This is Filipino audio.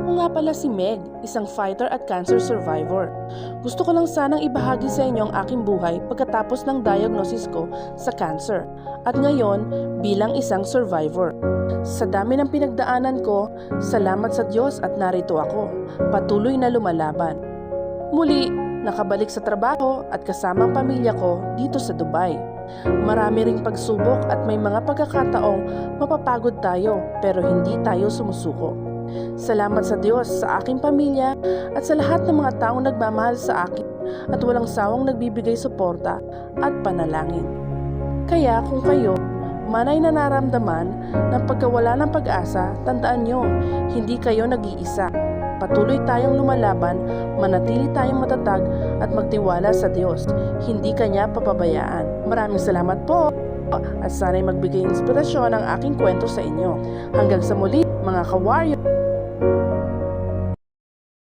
Ako nga pala si Meg, isang fighter at cancer survivor. Gusto ko lang sanang ibahagi sa inyo ang aking buhay pagkatapos ng diagnosis ko sa cancer at ngayon bilang isang survivor. Sa dami ng pinagdaanan ko, salamat sa Diyos at narito ako, patuloy na lumalaban. Muli, nakabalik sa trabaho at kasama ang pamilya ko dito sa Dubai. Marami ring pagsubok at may mga pagkakataong mapapagod tayo pero hindi tayo sumusuko. Salamat sa Diyos sa aking pamilya at sa lahat ng mga taong nagmamahal sa akin at walang sawang nagbibigay suporta at panalangin. Kaya kung kayo manay na nararamdaman ng pagkawala ng pag-asa, tandaan nyo, hindi kayo nag-iisa. Patuloy tayong lumalaban, manatili tayong matatag at magtiwala sa Diyos. Hindi Kanya papabayaan. Maraming salamat po at sana'y magbigay inspirasyon ang aking kwento sa inyo. Hanggang sa muli, mga ka-warrior!